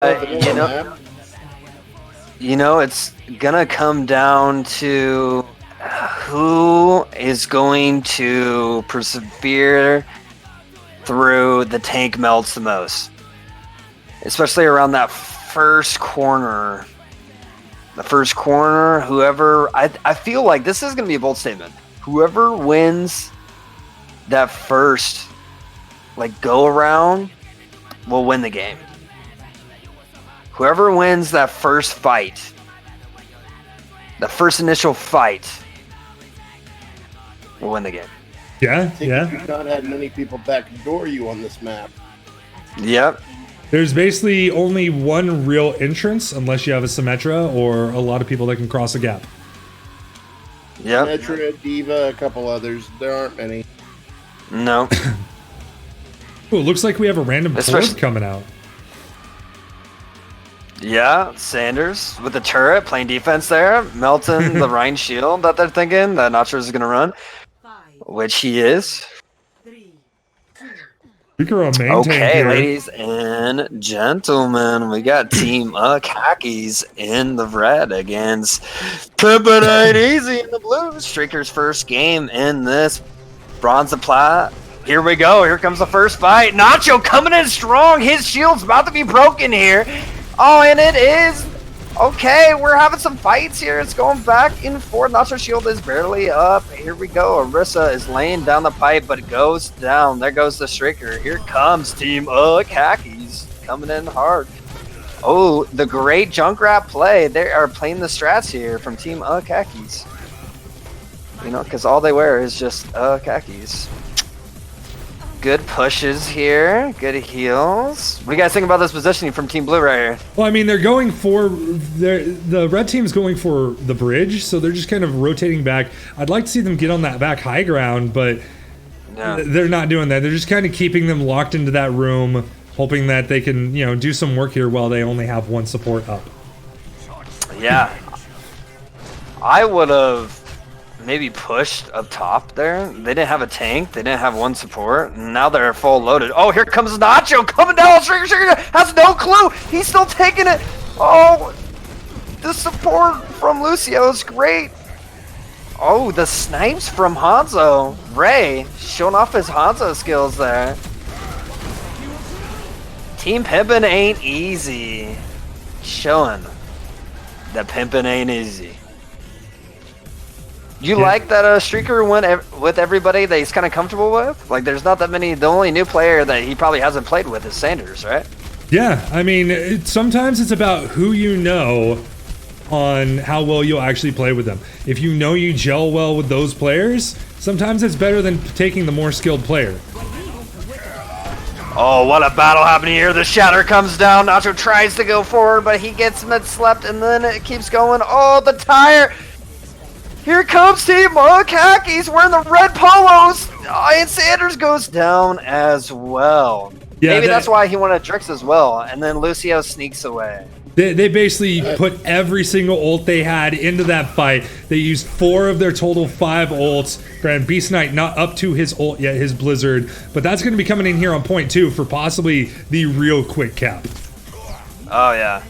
It's gonna come down to who is going to persevere through the tank melts the most, especially around that first corner. The first corner, whoever, I feel like this is gonna be a bold statement. Whoever wins that first, go around, will win the game. Whoever wins that first fight, the first initial fight, will win the game. Yeah. You've not had many people backdoor you on this map. Yep. There's basically only one real entrance, unless you have a Symmetra or a lot of people that can cross a gap. Yep. Symmetra, Diva, a couple others. There aren't many. No. Ooh, it looks like we have a random turret coming out. Yeah, Sanders with the turret playing defense there, melting the Rhine shield that they're thinking that Nacho is going to run, which he is. Okay, ladies and gentlemen, we got Team Khakis in the red against Pimpin' Ain't Easy in the blue. Streaker's first game in this bronze and plat. Here we go. Here comes the first fight. Nacho coming in strong. His shield's about to be broken here. Oh, and it is. Okay, we're having some fights here. It's going back and forth. Nacho's shield is barely up. Here we go. Arissa is laying down the pipe, but it goes down. There goes the Streaker. Here comes Team Khakis coming in hard. Oh, the great Junkrat play. They are playing the strats here from Team Khakis. Because all they wear is just khakis. Good pushes here. Good heals. What do you guys think about this positioning from Team Blue right here? Well, I mean, they're going for... The red team's going for the bridge, so they're just kind of rotating back. I'd like to see them get on that back high ground, but they're not doing that. They're just kind of keeping them locked into that room, hoping that they can, do some work here while they only have one support up. Yeah. I would have maybe pushed up top there. They didn't have a tank. They didn't have one support. And now they're full loaded. Oh, here comes Nacho coming down. Streaker has no clue. He's still taking it. Oh, the support from Lucio is great. Oh, the snipes from Hanzo. Ray showing off his Hanzo skills there. Team Pimpin' Ain't Easy. Showing that Pimpin' Ain't Easy. You like that Streaker went with everybody that he's kind of comfortable with? There's not that many. The only new player that he probably hasn't played with is Sanders, right? Yeah, I mean, sometimes it's about who you know on how well you'll actually play with them. If you know you gel well with those players, sometimes it's better than taking the more skilled player. Oh, what a battle happening here. The shatter comes down. Nacho tries to go forward, but he gets mid-slept, and then it keeps going. Oh, the tire. Here comes Team Khakis wearing the red polos. Oh, and Sanders goes down as well. Yeah, maybe that's why he wanted Drix as well. And then Lucio sneaks away. They basically put every single ult they had into that fight. They used 4 of their total 5 ults. Grand Beast Knight not up to his ult yet, his Blizzard. But that's going to be coming in here on point 2 for possibly the real quick cap. Oh, yeah.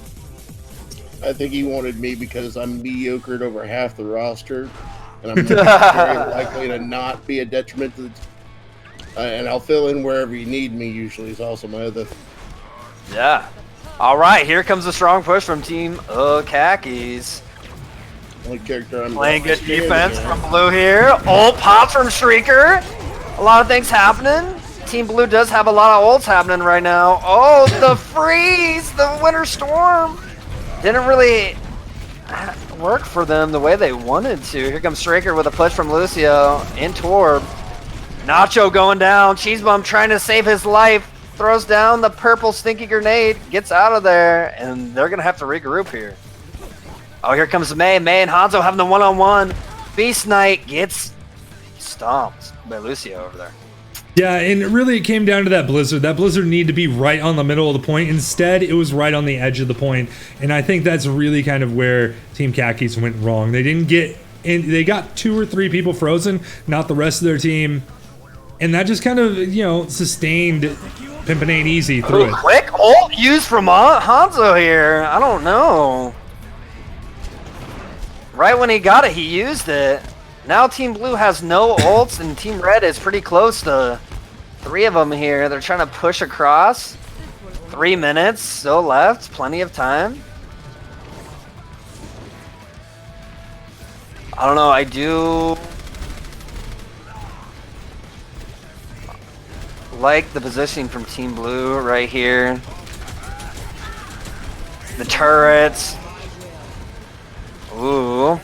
I think he wanted me because I'm mediocre at over half the roster, and I'm very likely to not be a detriment to the and I'll fill in wherever you need me, usually, is also my other... Yeah. All right, here comes a strong push from Team Khakis. Only character I'm playing good defense from Blue here. Ult pops from Streaker. A lot of things happening. Team Blue does have a lot of ults happening right now. Oh, the freeze! The Winter Storm! Didn't really work for them the way they wanted to. Here comes Streaker with a push from Lucio in Torb. Nacho going down. Cheese Bum trying to save his life. Throws down the purple stinky grenade. Gets out of there. And they're going to have to regroup here. Oh, here comes May. May and Hanzo having the one-on-one. Beast Knight gets stomped by Lucio over there. Yeah, and really it came down to that Blizzard. That Blizzard needed to be right on the middle of the point. Instead, it was right on the edge of the point. And I think that's really kind of where Team Khakis went wrong. They didn't get in. They got 2 or 3 people frozen, not the rest of their team. And that just kind of, sustained Pimpin' Ain't Easy through it. Quick ult used from Hanzo here. I don't know. Right when he got it, he used it. Now Team Blue has no ults, and Team Red is pretty close to 3 of them here. They're trying to push across. 3 minutes still left. Plenty of time. I don't know. I do like the positioning from Team Blue right here. The turrets. Ooh.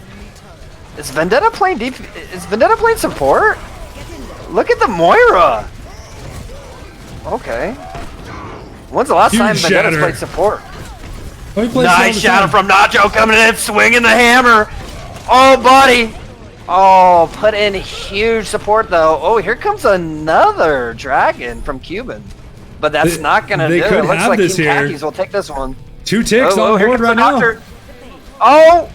Is Vendetta playing deep? Is Vendetta playing support? Look at the Moira. Okay. When's the last time Vendetta's played support? Nice shadow from Nacho coming in, swinging the hammer. Oh, buddy. Oh, put in huge support though. Oh, here comes another dragon from Cuban. But that's not gonna do it. Looks like Team Khakis will take this one. 2 ticks on board right now. Oh,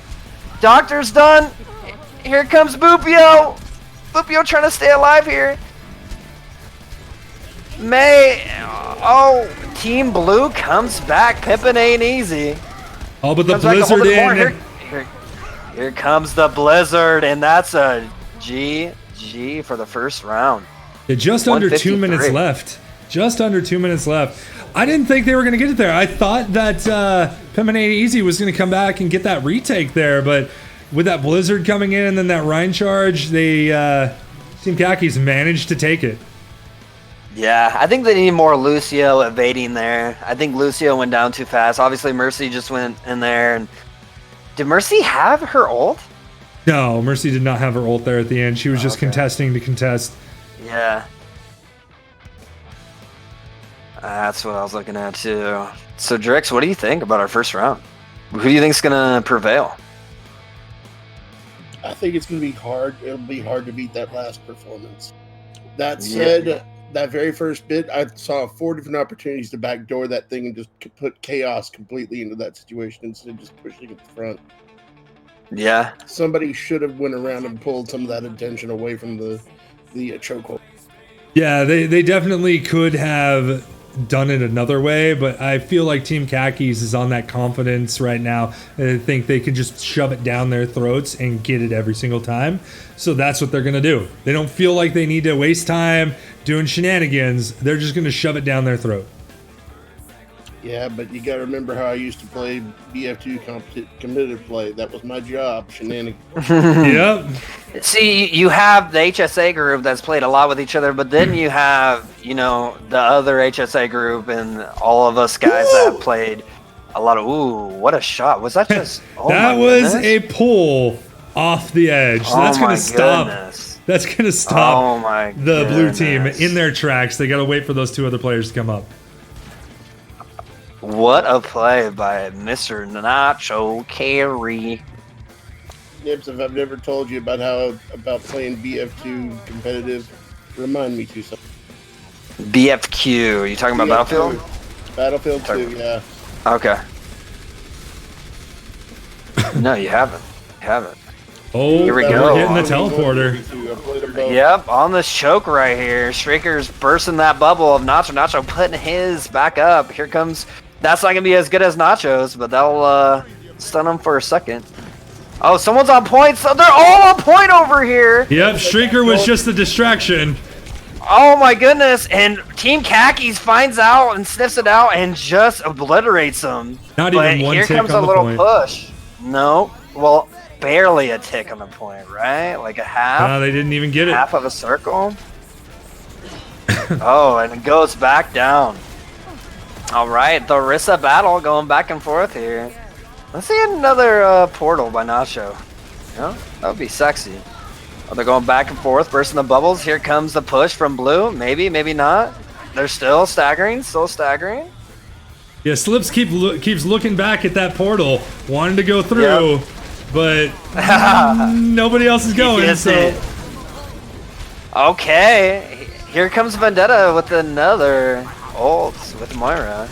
Doctor's done. Here comes Bupio. Bupio trying to stay alive here. Oh, Team Blue comes back. Pimpin' Ain't Easy. Oh, but the Blizzard in. Here comes the Blizzard, and that's a GG for the first round. Yeah, just under 2 minutes left. Just under 2 minutes left. I didn't think they were going to get it there. I thought that Pimpin' Ain't Easy was going to come back and get that retake there, but with that Blizzard coming in and then that Rhine charge, Team Khakis managed to take it. Yeah, I think they need more Lucio evading there. I think Lucio went down too fast. Obviously, Mercy just went in there. And did Mercy have her ult? No, Mercy did not have her ult there at the end. She was just contesting to contest. Yeah. That's what I was looking at, too. So, Drix, what do you think about our first round? Who do you think is going to prevail? I think it's going to be hard. It'll be hard to beat that last performance. That said, that very first bit, I saw 4 different opportunities to backdoor that thing and just put chaos completely into that situation instead of just pushing it to the front. Yeah. Somebody should have went around and pulled some of that attention away from the chokehold. Yeah, they definitely could have done it another way, but I feel like Team Khakis is on that confidence right now. I think they can just shove it down their throats and get it every single time. So that's what they're going to do. They don't feel like they need to waste time doing shenanigans. They're just going to shove it down their throat. Yeah, but you got to remember how I used to play BF2 competitive play. That was my job, shenanigans. Yep. See, you have the HSA group that's played a lot with each other, but then you have, the other HSA group and all of us guys that have played a lot of. Ooh, what a shot! Was that just? Oh that was a pull off the edge. So that's going to stop. That's going to stop the blue team in their tracks. They got to wait for those 2 other players to come up. What a play by Mr. Nacho Carey. Nips, if I've never told you about playing BF2 competitive, remind me to something. BFQ, are you talking about Battlefield? Battlefield 2, yeah. Okay. No, you haven't. You haven't. Oh, here we go. We're hitting the teleporter. Yep, on this choke right here. SailorNips bursting that bubble of Nacho. Nacho putting his back up. Here comes. That's not going to be as good as Nacho's, but that'll stun him for a second. Oh, someone's on point. So they're all on point over here. Yep, SailorNips was just a distraction. Oh my goodness. And Team Khakis finds out and sniffs it out and just obliterates them. Not even one tick on the point. Here comes a little push. No. Well, barely a tick on the point, right? Like a half. They didn't even get it. Half of a circle. Oh, and it goes back down. All right, the Orisa battle going back and forth here. Let's see another portal by Nacho. Yeah, that would be sexy. Oh, they're going back and forth, bursting the bubbles. Here comes the push from Blue. Maybe, maybe not. They're still staggering, Yeah, Slips keeps looking back at that portal, wanting to go through, but nobody else is going. So. Okay, here comes Vendetta with another ult with Moira.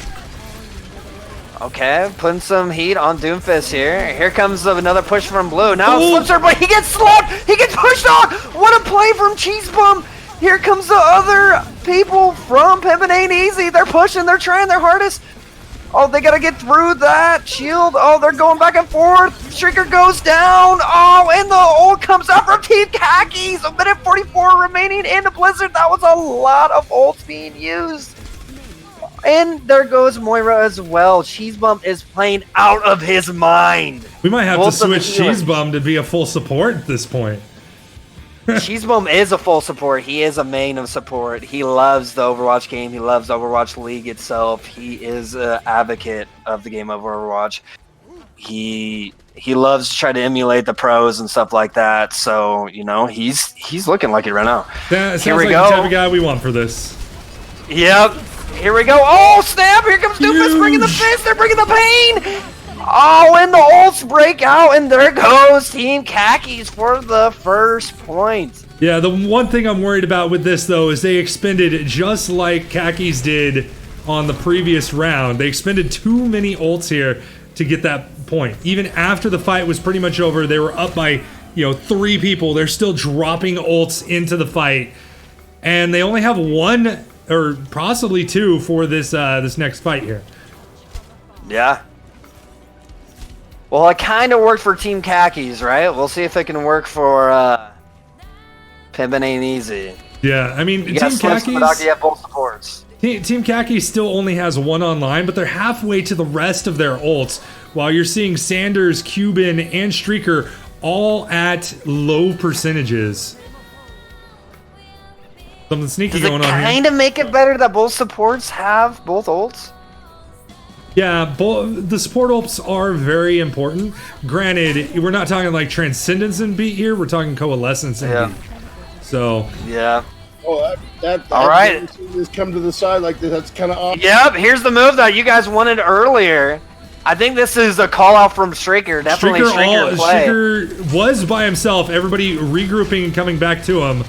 Okay, putting some heat on Doomfist here. Here comes another push from Blue. Now Slips her, but he gets slowed. He gets pushed off. What a play from Cheese Bum. Here comes the other people from Pimpin' Ain't Easy. They're pushing, they're trying their hardest. Oh, they gotta get through that shield. Oh, they're going back and forth. Streaker goes down. Oh, and the ult comes out from Team Khakis. A minute 44 remaining in the Blizzard. That was a lot of ults being used. And there goes Moira as well. Cheese Bump is playing out of his mind. We might have to switch Cheese Bum to be a full support at this point. Cheese Bum is a full support. He is a main of support. He loves the Overwatch game. He loves Overwatch League itself. He is an advocate of the game of Overwatch. He loves to try to emulate the pros and stuff like that. So, you know, he's looking like it right now. That sounds like the type of guy we want for this. Yep. Here we go. Oh, snap. Here comes Doofus bringing the fist. They're bringing the pain. Oh, and the ults break out, and there goes Team Khakis for the first point. Yeah, the one thing I'm worried about with this, though, is they expended, just like Khakis did on the previous round, they expended too many ults here to get that point. Even after the fight was pretty much over, they were up by, 3 people. They're still dropping ults into the fight. And they only have 1, or possibly 2, for this this next fight here. Yeah. Well, it kind of worked for Team Khakis, right? We'll see if it can work for Pimpin' Ain't Easy. Yeah, I mean, Team Khakis... You have both supports. Team Khakis still only has 1 online, but they're halfway to the rest of their ults, while you're seeing Sanders, Cuban, and Streaker all at low percentages. Something sneaky going on here. Does it kind of make it better that both supports have both ults? Yeah, the support ults are very important. Granted, we're not talking like Transcendence and Beat here, we're talking Coalescence and Beat. So... Yeah. Oh, all right. This come to the side like this. That's kind of off. Yep, here's the move that you guys wanted earlier. I think this is a call out from Streaker. Definitely Streaker play. Streaker was by himself. Everybody regrouping and coming back to him.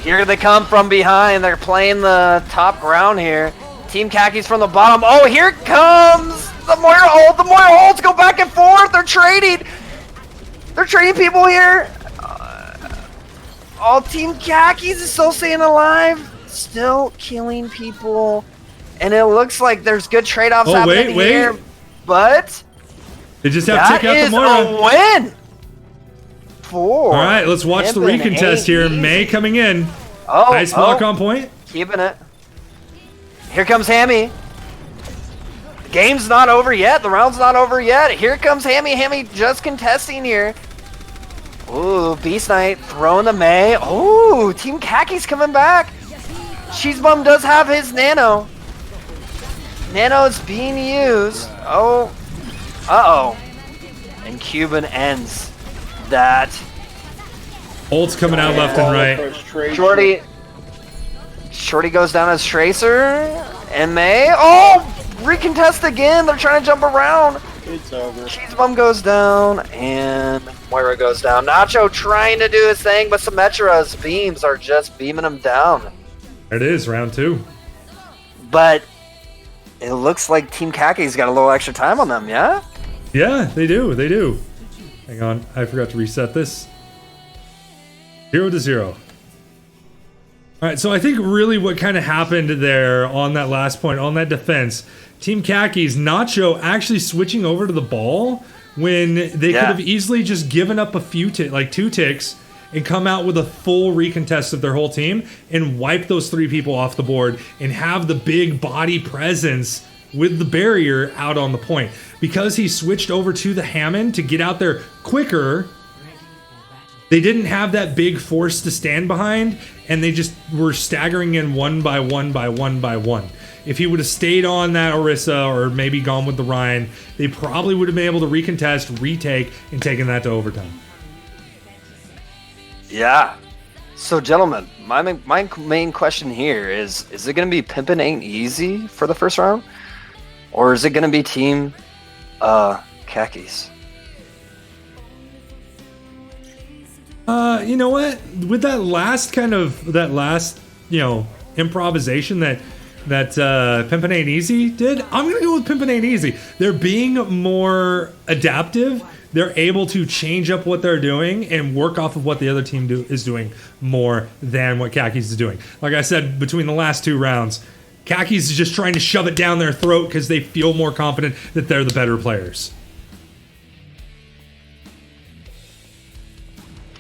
Here they come from behind. They're playing the top ground here. Team Khakis from the bottom. Oh, here comes the Moira ult. The Moira ults go back and forth. They're trading. They're trading people here. All Team Khakis is still staying alive. Still killing people. And it looks like there's good trade-offs happening here. But they just have to take out the Moira. A win. All right, let's watch the recontest here. May coming in. Oh, nice block on point. Keeping it. Here comes Hammy. The game's not over yet. The round's not over yet. Here comes Hammy. Hammy just contesting here. Ooh, Beast Knight throwing the May. Ooh, Team Khakis coming back. Cheese Bum does have his Nano. Nano is being used. Oh. Uh-oh. And Cuban ends that. Ult's coming out left and right. Shorty goes down as Tracer. And May. Oh! Recontest again. They're trying to jump around. It's over. Cheese Bum goes down. And Moira goes down. Nacho trying to do his thing, but Symmetra's beams are just beaming him down. There it is, round 2. But it looks like Team Khakis got a little extra time on them, yeah? Yeah, they do. They do. Hang on. I forgot to reset this. 0-0. All right, so I think really what kind of happened there on that last point, on that defense, Team Khakis, Nacho actually switching over to the ball when they could have easily just given up a few, like 2 ticks, and come out with a full recontest of their whole team and wipe those 3 people off the board and have the big body presence with the barrier out on the point. Because he switched over to the Hammond to get out there quicker, they didn't have that big force to stand behind, and they just were staggering in 1 by 1 by 1 by 1. If he would have stayed on that Orisa or maybe gone with the Rhine, they probably would have been able to recontest, retake, and taken that to overtime. Yeah. So, gentlemen, my main question here is it going to be Pimpin' Ain't Easy for the first round? Or is it going to be Team Khakis? You know what? With that last improvisation that that Pimpin' Ain't Easy did. I'm going to go with Pimpin' Ain't Easy. They're being more adaptive. They're able to change up what they're doing and work off of what the other team is doing more than what Khakis is doing. Like I said, between the last 2 rounds, Khakis is just trying to shove it down their throat because they feel more confident that they're the better players.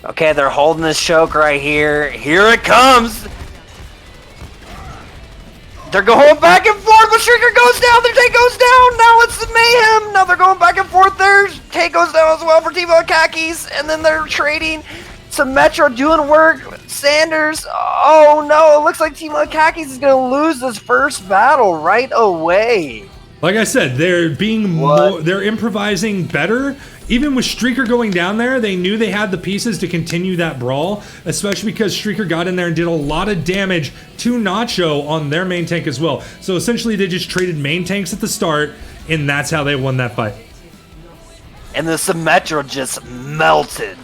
Okay, they're holding this choke right here. Here it comes. They're going back and forth. The Streaker goes down. Their tank goes down. Now it's the mayhem. Now they're going back and forth. Their tank goes down as well for Team Khakis. And then they're trading. Some Metro doing work. Sanders. Oh no, it looks like Team Khakis is going to lose this first battle right away. Like I said, they're being more, they're improvising better. Even with Streaker going down there, they knew they had the pieces to continue that brawl, especially because Streaker got in there and did a lot of damage to Nacho on their main tank as well. So essentially they just traded main tanks at the start, and that's how they won that fight. And the Symmetra just melted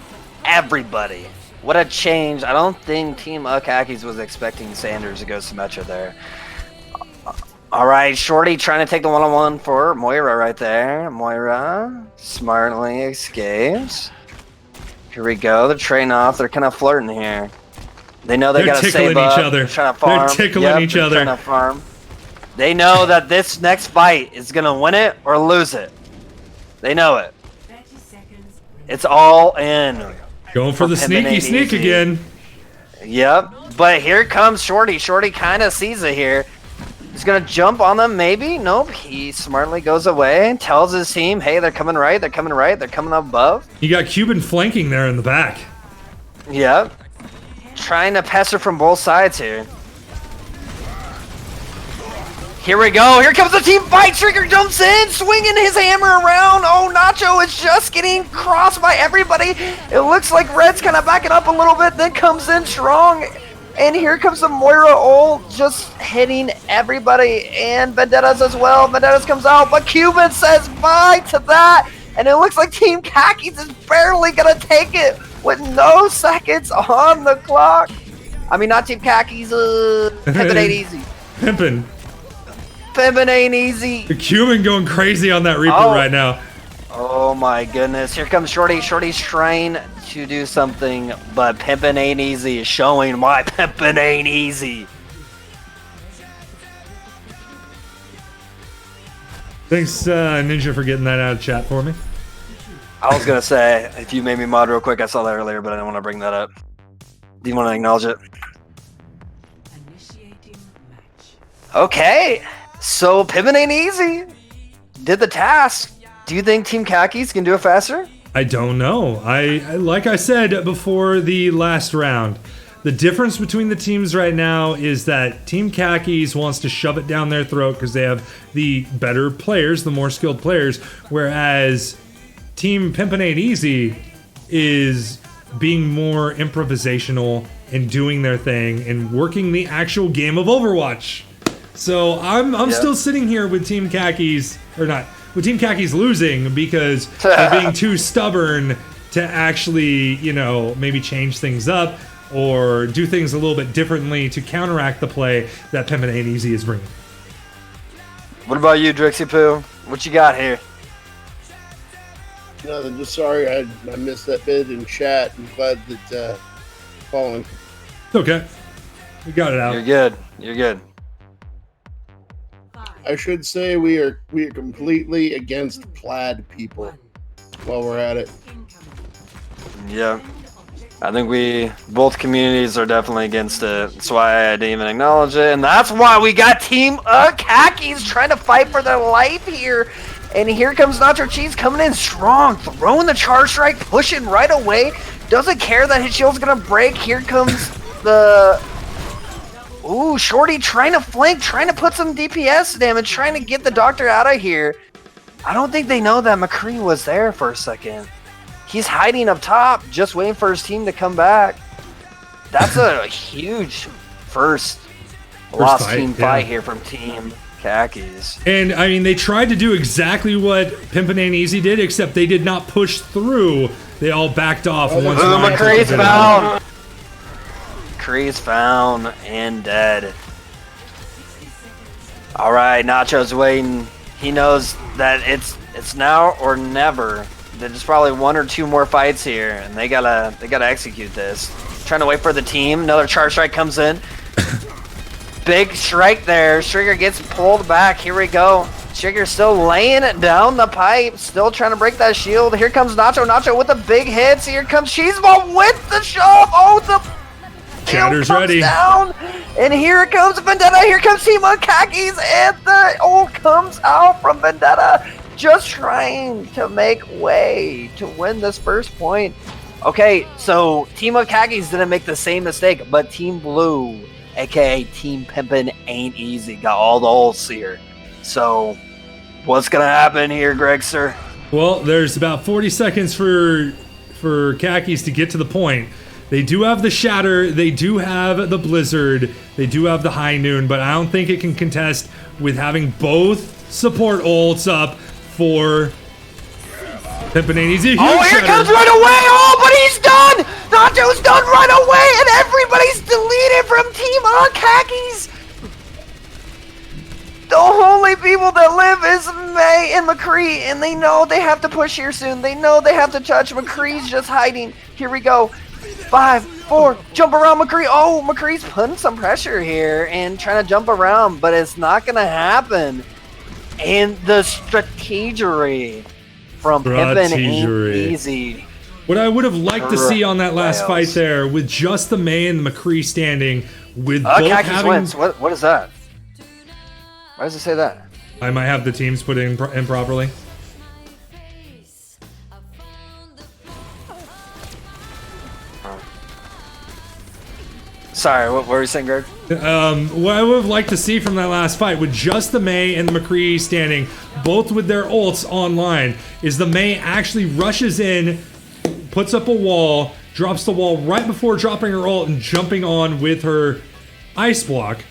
everybody. What a change. I don't think Team Khakis was expecting Sanders to go Symmetra there. All right, Shorty trying to take the one-on-one for Moira right there. Moira smartly escapes. Here we go. They're trading off. They're kind of flirting here. They know they got to save up. They're trying to farm. They're tickling each other. Trying to farm. They know that this next fight is going to win it or lose it. They know it. It's all in. Going for the sneaky sneak again. Yep. But here comes Shorty. Shorty kind of sees it here. He's going to jump on them, maybe? Nope. He smartly goes away and tells his team, hey, they're coming right, they're coming right, they're coming above. You got Cuban flanking there in the back. Yep. Trying to pester from both sides here. Here we go. Here comes the team fight. Streaker jumps in, swinging his hammer around. Oh, Nacho is just getting crossed by everybody. It looks like Red's kind of backing up a little bit, then comes in strong. And here comes the Moira ult, just hitting everybody, and Vendetta's as well. Vendetta's comes out, but Cuban says bye to that, and it looks like Team Khakis is barely gonna take it with no seconds on the clock. I mean, not Team Khakis, Pimpin' ain't easy. Pimpin' ain't easy. The Cuban going crazy on that Reaper right now. Oh my goodness, here comes Shorty. Shorty's trying to do something, but Pimpin' ain't easy, showing why Pimpin' ain't easy. Thanks, Ninja, for getting that out of chat for me. I was gonna say, if you made me mod real quick, I saw that earlier, but I didn't want to bring that up. Do you want to acknowledge it? Okay, so Pimpin' ain't easy. Did the task. Do you think Team Khakis can do it faster? I don't know. I like I said before the last round, the difference between the teams right now is that Team Khakis wants to shove it down their throat because they have the better players, the more skilled players, whereas Team Pimpin' Ain't Easy is being more improvisational and doing their thing and working the actual game of Overwatch. So I'm still sitting here with Team Khakis, or not, with Team Khakis losing because they're being too stubborn to actually, you know, maybe change things up or do things a little bit differently to counteract the play that Pimpin' Ain't Easy is bringing. What about you, Drixie Poo? What you got here? Nothing, just sorry I missed that bit in chat. I'm glad that following. Okay. We got it out. You're good. You're good. I should say we are completely against plaid people while we're at it. Yeah. I think both communities are definitely against it. That's why I didn't even acknowledge it. And that's why we got Team Khakis trying to fight for their life here. And here comes Nacho Cheese coming in strong, throwing the charge strike, pushing right away. Doesn't care that his shield's gonna break. Here comes the... Ooh, Shorty trying to flank, trying to put some DPS damage, trying to get the doctor out of here. I don't think they know that McCree was there for a second. He's hiding up top, just waiting for his team to come back. That's a huge first lost fight, team fight here from Team Khakis. And, I mean, they tried to do exactly what Pimpin' Ain't Easy did, except they did not push through. They all backed off once McCree's found! McCree's found and dead. All right, Nacho's waiting. He knows that it's now or never. There's probably 1 or 2 more fights here, and they gotta execute this. Trying to wait for the team. Another charge strike comes in. Big strike there. SailorNips gets pulled back. Here we go. SailorNips still laying it down the pipe. Still trying to break that shield. Here comes Nacho. Nacho with the big hits. Here comes Cheeseball with the shove. Oh, the Chatter's ready. Down. And here comes Vendetta. Here comes Team Khakis. And the ult comes out from Vendetta. Just trying to make way to win this first point. Okay, so Team Khakis didn't make the same mistake, but Team Blue, aka Team Pimpin', ain't easy. Got all the ults here. So, what's gonna happen here, Gregster? Well, there's about 40 seconds for Khakis to get to the point. They do have the Shatter, they do have the Blizzard, they do have the High Noon, but I don't think it can contest with having both support ults up for Pimpin' Ain't Easy. Oh, here comes right away! Oh, but he's done! Nacho's done right away, and everybody's deleted from Team Khakis! The only people that live is May and McCree, and they know they have to push here soon. They know they have to touch. McCree's just hiding. Here we go. 5, 4, jump around McCree. Oh, McCree's putting some pressure here and trying to jump around, but it's not going to happen. And the strategery from Pimpin' Ain't Easy. What I would have liked to see on that last fight there, with just the May and the McCree standing, with both Khakis having... wins. What is that? Why does it say that? I might have the teams put in improperly. Sorry, what were you saying, Greg? What I would have liked to see from that last fight, with just the May and the McCree standing, both with their ults online, is the May actually rushes in, puts up a wall, drops the wall right before dropping her ult and jumping on with her ice block.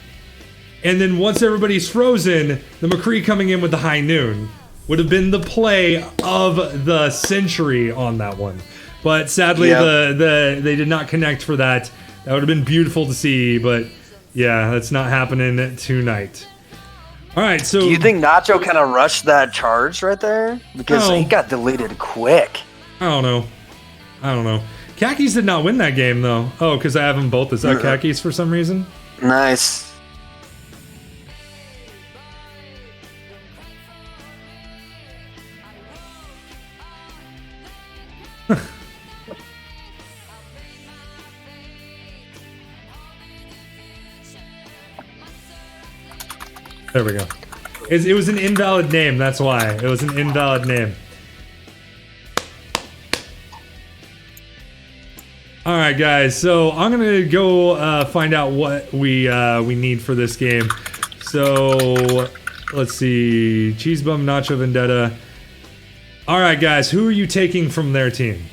And then once everybody's frozen, the McCree coming in with the High Noon would have been the play of the century on that one. But sadly, they did not connect for that. That would have been beautiful to see, but yeah, that's not happening tonight. All right, so... Do you think Nacho kind of rushed that charge right there? Because he got deleted quick. I don't know. Khakis did not win that game, though. Oh, because I have them both as Khakis for some reason? Nice. There we go. It was an invalid name, that's why. It was an invalid name. Alright guys, so I'm gonna go find out what we need for this game. So, let's see. Cheese Bum, Nacho, Vendetta. Alright guys, who are you taking from their team?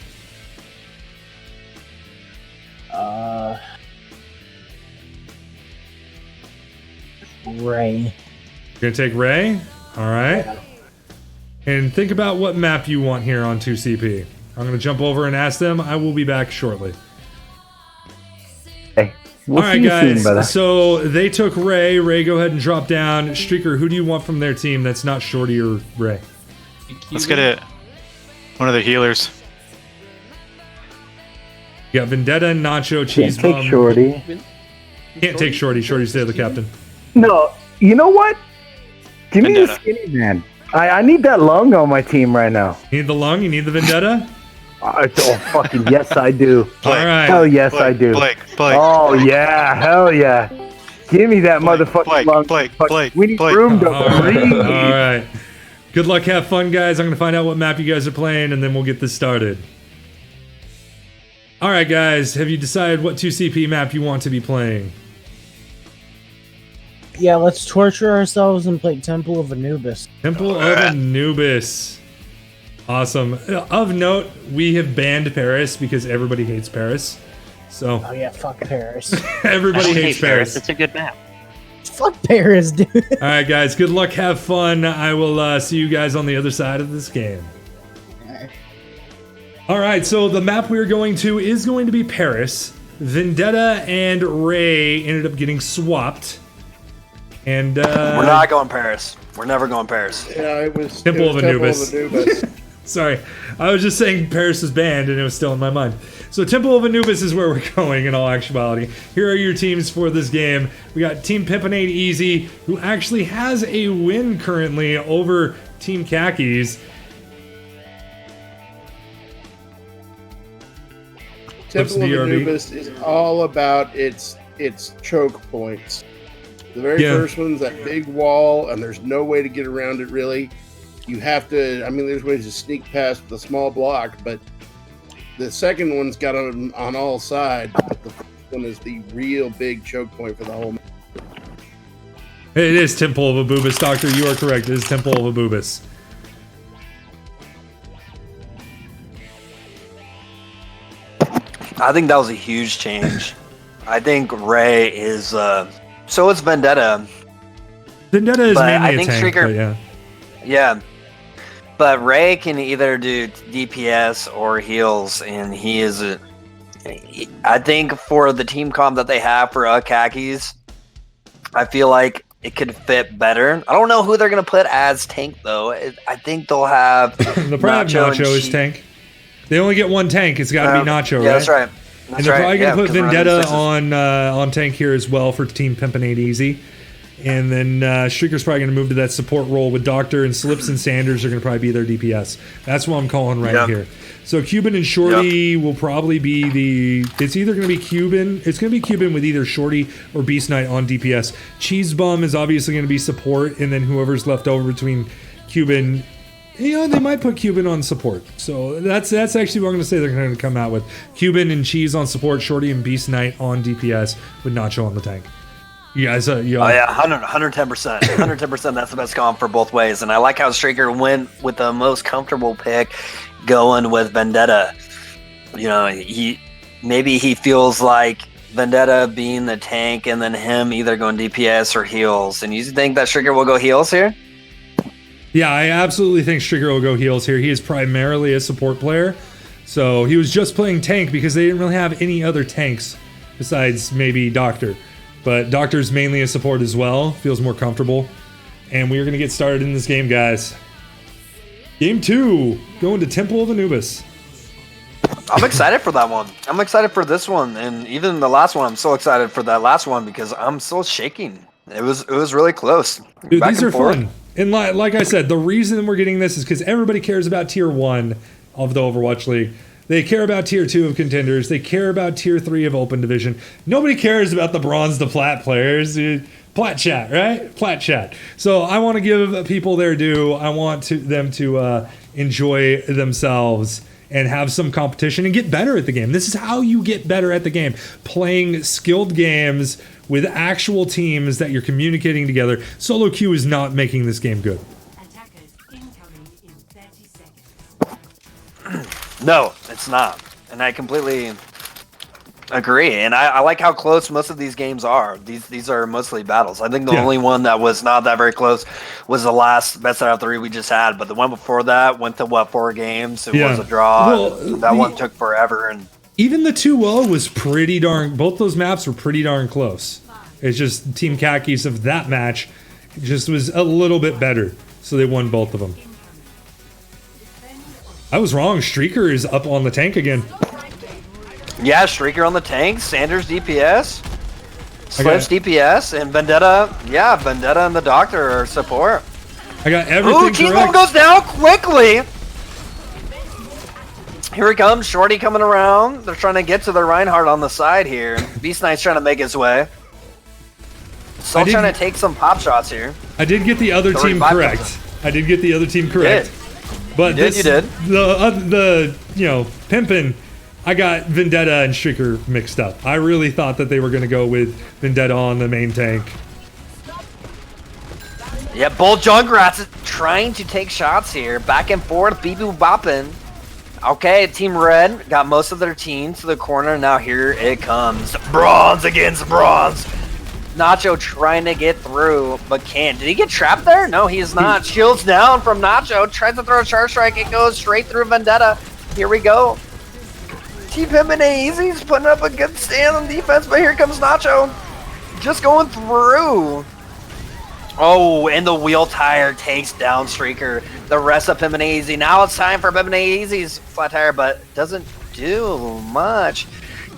Ray. You're gonna take Ray? Alright. Yeah. And think about what map you want here on 2CP. I'm gonna jump over and ask them. I will be back shortly. Hey. We'll Alright guys, so they took Ray. Ray, go ahead and drop down. Streaker, who do you want from their team that's not Shorty or Ray? Let's get it. One of the healers. You got Vendetta and Nacho, Cheese Bum. Can't take Shorty. Can't take Shorty. Shorty's the captain. No, you know what? Give me the skinny man. I need that lung on my team right now. You need the lung? You need the Vendetta? Oh, fucking yes, I do. All right. Hell yes, I do. Blake. Oh, yeah. Hell yeah. Give me that motherfucking lung. Blake. We need room to breathe. All right. Good luck. Have fun, guys. I'm going to find out what map you guys are playing, and then we'll get this started. All right, guys. Have you decided what 2CP map you want to be playing? Yeah, let's torture ourselves and play Temple of Anubis. Temple of Anubis. Awesome. Of note, we have banned Paris because everybody hates Paris. So. Oh yeah, fuck Paris. Everybody hates Paris. It's a good map. Fuck Paris, dude. All right, guys. Good luck. Have fun. I will see you guys on the other side of this game. All right. So the map we're going to is going to be Paris. Vendetta and Ray ended up getting swapped. And we're not going Paris. We're never going Paris. Yeah, it was Temple it was of Anubis. Anubis. Sorry, I was just saying Paris was banned and it was still in my mind. So Temple of Anubis is where we're going in all actuality. Here are your teams for this game. We got Team Pimpinade Easy, who actually has a win currently over Team Khakis. Temple of Anubis is all about its choke points. The very first one's that big wall, and there's no way to get around it really. You have to, I mean, there's ways to sneak past the small block, but the second one's got on all sides. But the first one is the real big choke point for the whole. It is Temple of Anubis, Doctor. You are correct. It is Temple of Anubis. I think that was a huge change. I think Ray is. So it's Vendetta. Vendetta is But mainly I a think tank, Streaker- but yeah. Yeah. But Ray can either do DPS or heals, and he is I think for the team comp that they have for Khakis, I feel like it could fit better. I don't know who they're going to put as tank, though. I think they'll have They'll probably have Nacho as tank. They only get one tank. It's got to be Nacho, yeah, right? that's right. That's And they're probably going to put 'cause we're running Vendetta sixes. on tank here as well for Team Pimpinade Easy. And then Streaker's probably going to move to that support role with Doctor, and Slips and Sanders are going to probably be their DPS. That's what I'm calling right here. So Cuban and Shorty will probably be it's either going to be Cuban. It's going to be Cuban with either Shorty or Beast Knight on DPS. Cheese Bum is obviously going to be support, and then whoever's left over between Cuban. You know, they might put Cuban on support. So that's actually what I'm going to say they're going to come out with. Cuban and Cheese on support, Shorty and Beast Knight on DPS with Nacho on the tank. You guys, Oh yeah, 110%. 110%. That's the best comp for both ways. And I like how Streaker went with the most comfortable pick, going with Vendetta. You know, maybe he feels like Vendetta being the tank, and then him either going DPS or heals. And you think that Streaker will go heals here? Yeah, I absolutely think Streaker will go heals here. He is primarily a support player. So he was just playing tank because they didn't really have any other tanks besides maybe Doctor. But Doctor's mainly a support as well. Feels more comfortable. And we're going to get started in this game, guys. Game 2, going to Temple of Anubis. I'm excited for that one. I'm excited for this one. And even the last one, I'm so excited for that last one because I'm still shaking. It was really close. Dude, these are fun. And like I said, the reason we're getting this is because everybody cares about Tier 1 of the Overwatch League. They care about Tier 2 of Contenders. They care about Tier 3 of Open Division. Nobody cares about the Bronze to Plat players. Plat chat, right? Plat chat. So I want to give people their due. I want them to enjoy themselves and have some competition and get better at the game. This is how you get better at the game. Playing skilled games with actual teams that you're communicating together. Solo queue is not making this game good. Attackers incoming in 30 seconds. No, it's not. And I completely agree. And I like how close most of these games are. These are mostly battles. I think the only one that was not that very close was the last best out of 3 we just had. But the one before that went to, 4 games? It was a draw. Well, that one took forever. And even the 2-0 was pretty darn... Both those maps were pretty darn close. It's just Team Khakis of that match just was a little bit better. So they won both of them. I was wrong. Streaker is up on the tank again. yeah, Streaker on the tank, Sanders DPS, Slips DPS, and Vendetta. Yeah, Vendetta and the Doctor are support. I got everything Ooh, Team correct. goes down quickly. Here he comes, Shorty coming around. They're trying to get to the Reinhardt on the side here. Beast Knight's trying to make his way. Still trying to take some pop shots here. I did get the other team correct. I did get the other team correct. But you did. The Pimpin', I got Vendetta and Streaker mixed up. I really thought that they were going to go with Vendetta on the main tank. Yeah, both Junkrat's trying to take shots here. Back and forth, beep-boop bopping. Okay, Team Red got most of their team to the corner. Now here it comes. Bronze against bronze. Nacho trying to get through, but can't. Did he get trapped there? No, he is not. Shields down from Nacho. Tries to throw a charge strike. It goes straight through Vendetta. Here we go. Team Pimpinade Easy's putting up a good stand on defense, but here comes Nacho. Just going through. Oh, and the wheel tire takes down Streaker. The rest of Pimpin' Easy. Now it's time for Pimpin' Easy's flat tire, but doesn't do much.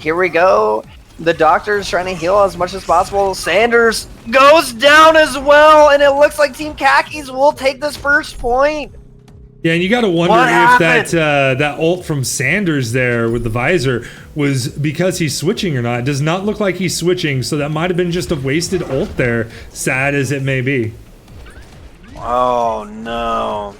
Here we go. The doctor's trying to heal as much as possible. Sanders goes down as well, and it looks like Team Khakis will take this first point. Yeah, and you got to wonder What if that happened? that ult from Sanders there with the visor was because he's switching or not. It does not look like he's switching, so that might have been just a wasted ult there, sad as it may be. Oh, no.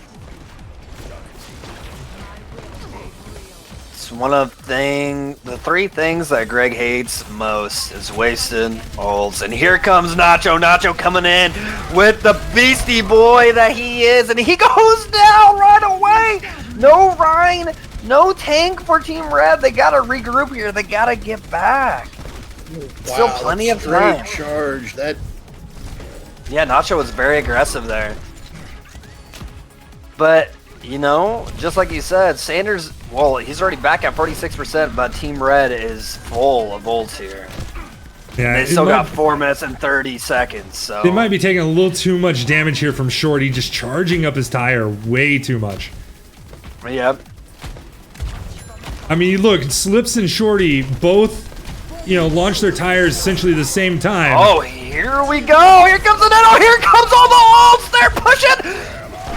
It's one of the three things that Greg hates most is wasted ults. And here comes Nacho. Nacho coming in with the beastie boy that he is. And he goes down right away. No Rhine, no tank for Team Red. They got to regroup here. They got to get back. Still plenty of time. Charge. That. Yeah, Nacho was very aggressive there. But, you know, just like you said, Sanders, well, he's already back at 46%, but Team Red is full of ults here. Yeah, They still got 4 minutes and 30 seconds, so... They might be taking a little too much damage here from Shorty, just charging up his tire way too much. Yep. I mean, look, Slips and Shorty both, you know, launch their tires essentially the same time. Oh, here we go! Here comes the Netto! Here comes all the ults! They're pushing!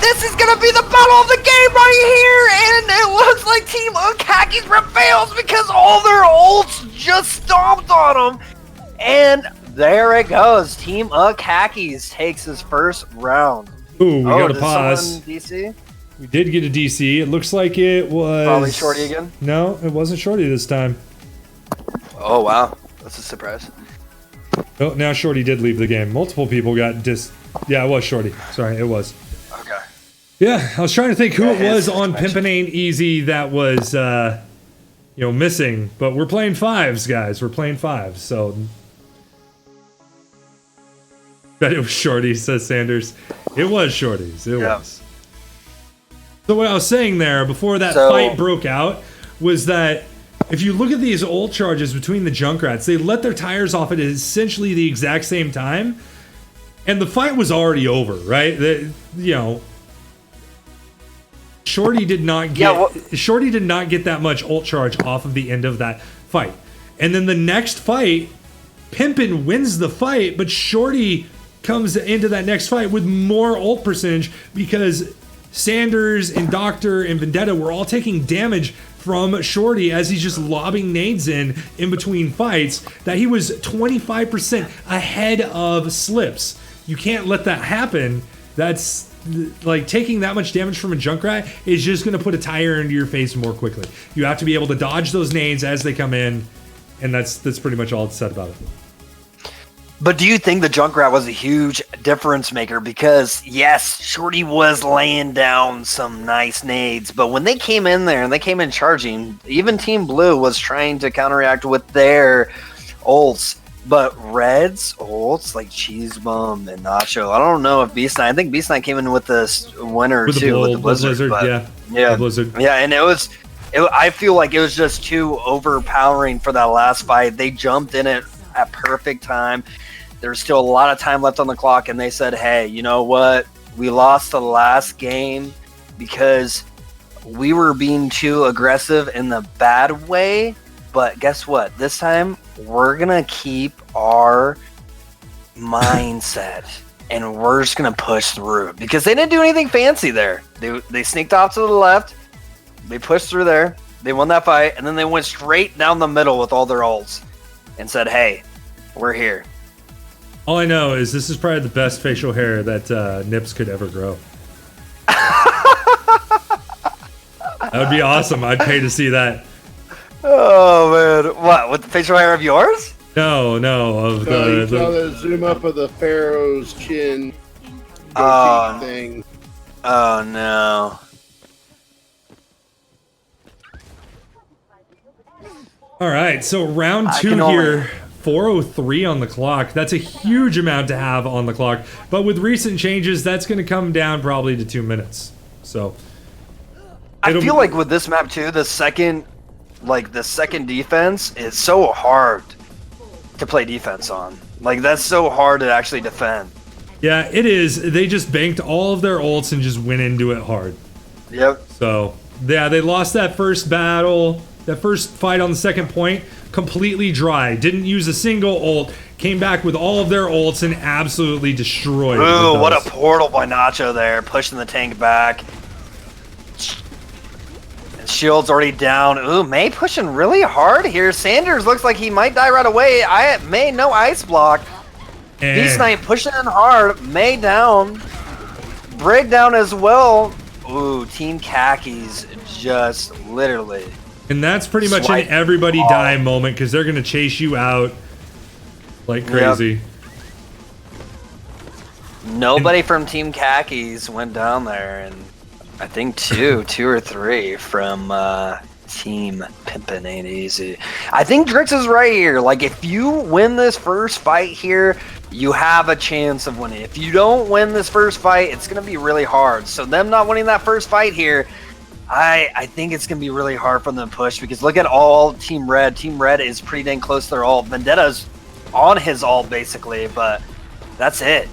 This is gonna be the battle of the game right here, and it looks like Team Khakis prevails because all their ults just stomped on them. And there it goes. Team Khakis takes his first round. Ooh, we got to did pause. someone DC? We did get a DC. It looks like it was... Probably Shorty again? No, it wasn't Shorty this time. Oh, wow. That's a surprise. Oh, now Shorty did leave the game. Multiple people got Yeah, it was Shorty. Sorry, it was. Okay. Yeah, I was trying to think who it was on connection. Pimpin' Ain't Easy that was, you know, missing. But we're playing fives, guys. We're playing fives, so... Bet it was Shorty, says Sanders. It was Shorty's. It was. So what I was saying there, before that fight broke out, was that if you look at these ult charges between the Junkrats, they let their tires off at essentially the exact same time. And the fight was already over, right? You know... Shorty did not get that much ult charge off of the end of that fight. And then the next fight, Pimpin wins the fight, but Shorty comes into that next fight with more ult percentage because Sanders and Doctor and Vendetta were all taking damage from Shorty as he's just lobbing nades in between fights, that he was 25% ahead of Slips. You can't let that happen. That's... like, taking that much damage from a Junkrat is just going to put a tire into your face more quickly. You have to be able to dodge those nades as they come in, and that's pretty much all it's said about it. But do you think the Junkrat was a huge difference maker? Because, yes, Shorty was laying down some nice nades, but when they came in there and they came in charging, even Team Blue was trying to counteract with their ults. But Red's ults, like Cheese Bum and Nacho, I don't know if Beast Knight, I think Beast Knight came in with this winner too, with the Blizzard. But, yeah, Blizzard. Yeah, and I feel like it was just too overpowering for that last fight. They jumped in it at perfect time. There's still a lot of time left on the clock, and they said, hey, you know what? We lost the last game because we were being too aggressive in the bad way. But guess what? This time, we're going to keep our mindset, and we're just going to push through. Because they didn't do anything fancy there. They sneaked off to the left. They pushed through there. They won that fight, and then they went straight down the middle with all their ults and said, hey, we're here. All I know is this is probably the best facial hair that Nips could ever grow. That would be awesome. I'd pay to see that. Oh, man. What, with the facial hair of yours? No, of you saw the zoom up of the Pharaoh's chin thing. Oh, no. All right, so round 2 here, 4:03 on the clock. That's a huge amount to have on the clock. But with recent changes, that's going to come down probably to 2 minutes. So I feel like with this map, too, the second defense is so hard to play defense on. Like, that's so hard to actually defend. Yeah, it is. They just banked all of their ults and just went into it hard. Yep. So, yeah, they lost that first battle, that first fight on the second point, completely dry. Didn't use a single ult. Came back with all of their ults and absolutely destroyed. Ooh, what a portal by Nacho there, pushing the tank back. Shield's already down. Ooh, May pushing really hard here. Sanders looks like he might die right away. May no ice block. Beast Knight pushing in hard. May down. Brig down as well. Ooh, Team Khakis just literally. And that's pretty much an everybody die moment because they're going to chase you out like crazy. Yep. Nobody from Team Khakis went down there, and I think two or three from Team Pimpin' Ain't Easy. I think Drix is right here. Like, if you win this first fight here, you have a chance of winning. If you don't win this first fight, it's going to be really hard. So them not winning that first fight here, I think it's going to be really hard for them to push, because look at all Team Red. Team Red is pretty dang close to their ult. Vendetta's on his ult, basically, but that's it.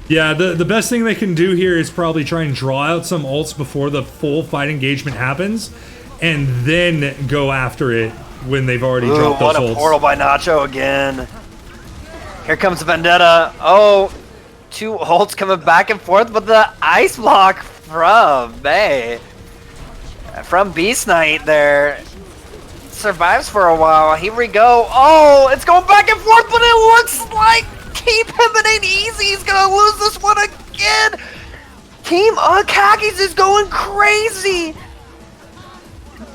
Yeah, the best thing they can do here is probably try and draw out some ults before the full fight engagement happens, and then go after it when they've already dropped those ults. What a portal by Nacho again. Here comes Vendetta. Oh, two ults coming back and forth, but the ice block from May. From Beast Knight there. Survives for a while. Here we go. Oh, it's going back and forth, but it looks like Team Pimpin' Ain't Easy is gonna lose this one again. Team Khakis is going crazy.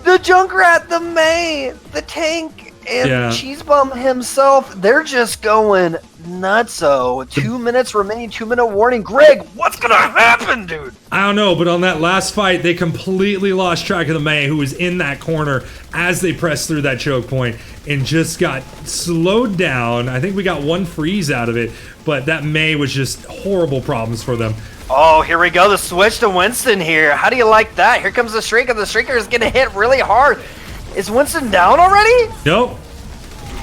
The Junkrat, the May, the tank, and Cheese Bum himself, they're just going nutso. 2 minutes remaining, 2-minute warning. Greg, what's gonna happen, dude? I don't know, but on that last fight, they completely lost track of the May, who was in that corner as they pressed through that choke point and just got slowed down. I think we got one freeze out of it, but that May was just horrible problems for them. Oh, here we go. The switch to Winston here. How do you like that? Here comes the TheStreaker. The TheStreaker is getting hit really hard. Is Winston down already? Nope.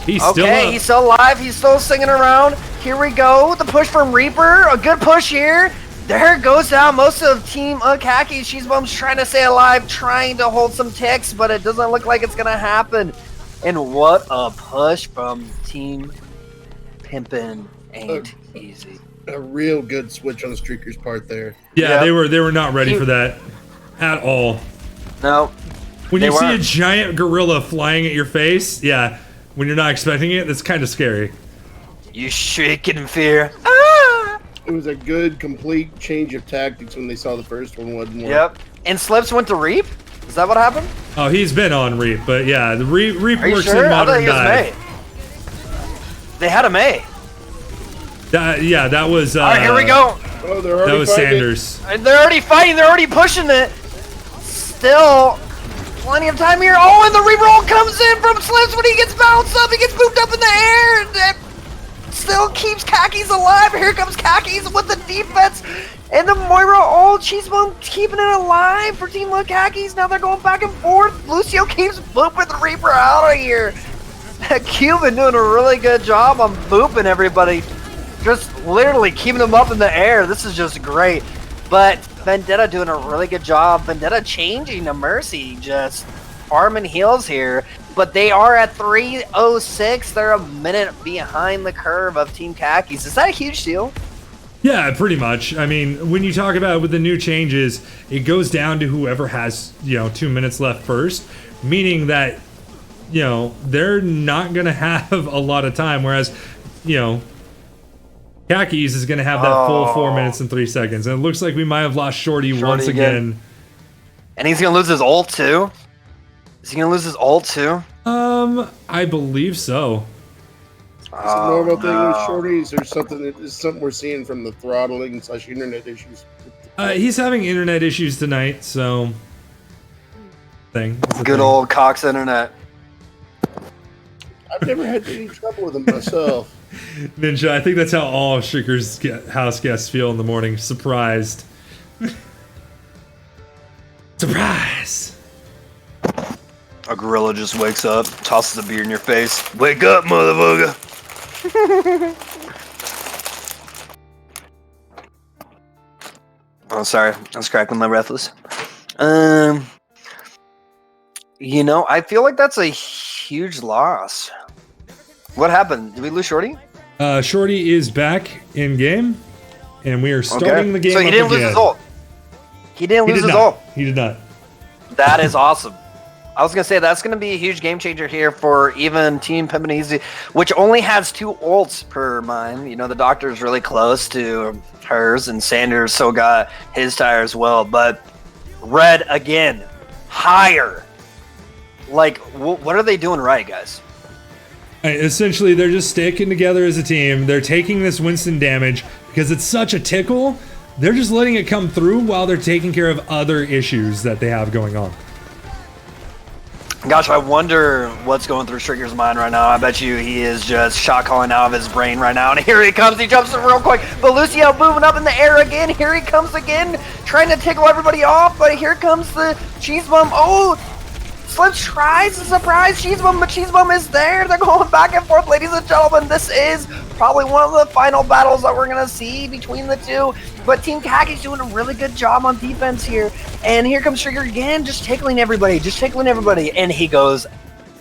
He's still up. He's still alive. He's still singing around. Here we go. The push from Reaper. A good push here. There goes down most of Team Khaki. Cheese Bum's trying to stay alive, trying to hold some ticks, but it doesn't look like it's going to happen. And what a push from Team Pimpin' Ain't Easy. A real good switch on the Streaker's part there. Yeah, they were not ready for that at all. No. When you see a giant gorilla flying at your face, yeah, when you're not expecting it, that's kind of scary. You shake in fear. It was a good, complete change of tactics when they saw the first one wasn't working. Yep. And Slips went to Reap? Is that what happened? Oh, he's been on Reap, but yeah, the Reap works sure? in modern dive. They had a May. Yeah, that was. All right, here we go. Oh, they're already that was fighting. Sanders. They're already fighting. They're already pushing it. Still, plenty of time here. Oh, and the reroll comes in from Slips when he gets bounced up. He gets moved up in the air. And that still keeps Khakis alive. Here comes Khakis with the defense. And the Moira Cheese Bum keeping it alive for Team Khakis. Now they're going back and forth. Lucio keeps booping the Reaper out of here. Cuban doing a really good job on booping everybody. Just literally keeping them up in the air. This is just great. But Vendetta doing a really good job. Vendetta changing to Mercy, just farming heals here. But they are at 306. They're a minute behind the curve of Team Khakis. Is that a huge deal? Yeah, pretty much. I mean, when you talk about with the new changes, it goes down to whoever has, 2 minutes left first, meaning that, they're not going to have a lot of time, whereas, Khakis is going to have that full 4 minutes and 3 seconds. And it looks like we might have lost Shorty once again. And he's going to lose his ult too? Is he going to lose his ult too? I believe so. It's a normal thing with Shorties, or something we're seeing from the throttling / internet issues. He's having internet issues tonight, so Good old Cox internet. I've never had any trouble with them myself. Ninja, I think that's how all Streaker's house guests feel in the morning. Surprised. Surprise! A gorilla just wakes up, tosses a beer in your face. Wake up, motherfucker! Oh, sorry. I was crackling my breathless. I feel like that's a huge loss. What happened? Did we lose Shorty? Shorty is back in game, and we are starting the game. So he didn't lose his ult. He didn't lose his ult. He did not. That is awesome. I was gonna say that's gonna be a huge game changer here for even Team Pimpinese, which only has 2 ults per mine. You know, the doctor's really close to hers, and Sanders still got his tire as well. But Red again, higher. Like, what are they doing right, guys? Essentially, they're just sticking together as a team. They're taking this Winston damage because it's such a tickle. They're just letting it come through while they're taking care of other issues that they have going on. Gosh, I wonder what's going through SailorNips' mind right now. I bet you he is just shot calling out of his brain right now. And here he comes. He jumps in real quick. But Lucio moving up in the air again. Here he comes again, trying to tickle everybody off. But here comes the Cheese Bum. Oh, Slips tries to surprise Cheese Bum, but Cheese Bum is there. They're going back and forth, ladies and gentlemen. This is probably one of the final battles that we're going to see between the two. But Team Kaki's doing a really good job on defense here. And here comes SailorNips again, just tickling everybody, And he goes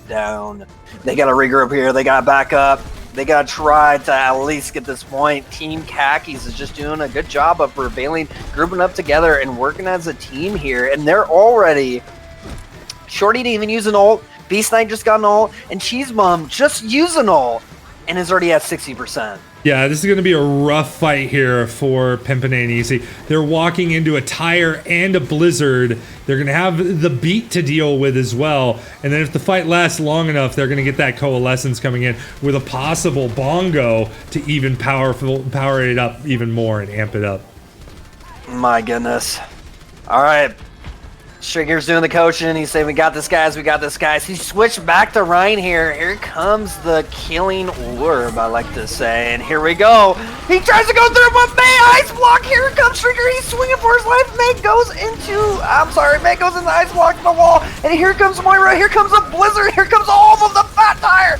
down. They got to regroup here. They got to back up. They got to try to at least get this point. Team Kakis is just doing a good job of prevailing, grouping up together and working as a team here. And they're already... Shorty didn't even use an ult. Beast Knight just got an ult. And Cheese Bum just used an ult and is already at 60%. Yeah, this is going to be a rough fight here for Pimpin' and Easy. They're walking into a tire and a blizzard. They're going to have the beat to deal with as well. And then if the fight lasts long enough, they're going to get that coalescence coming in with a possible bongo to even power it up even more and amp it up. My goodness. All right. SailorNips doing the coaching. He's saying, we got this, guys. He switched back to Ryan here. Here comes the killing orb, I like to say. And here we go. He tries to go through, but May ice block. Here comes SailorNips. He's swinging for his life. May goes into the ice block to the wall. And here comes Moira. Here comes a blizzard. Here comes all of the fat tire.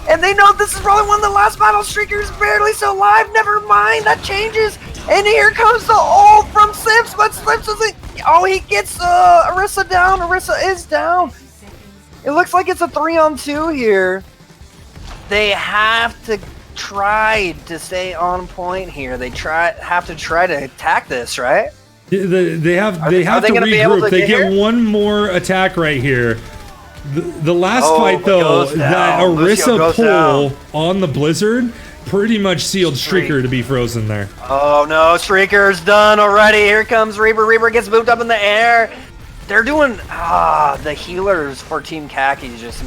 And they know this is probably one of the last battles. SailorNips barely still alive. Never mind. That changes. And here comes the ult from Slips, but Slips isn't. Oh, he gets Orisa down. Orisa is down. It looks like it's a 3-on-2 here. They have to try to stay on point here. They have to try to attack this, right? They have to regroup. They get one more attack right here. The last fight though, that Orisa pull on the blizzard pretty much sealed SailorNips to be frozen there. Oh no, SailorNips done already. Here comes Reaper. Reaper gets moved up in the air. They're doing the healers for Team Kaki just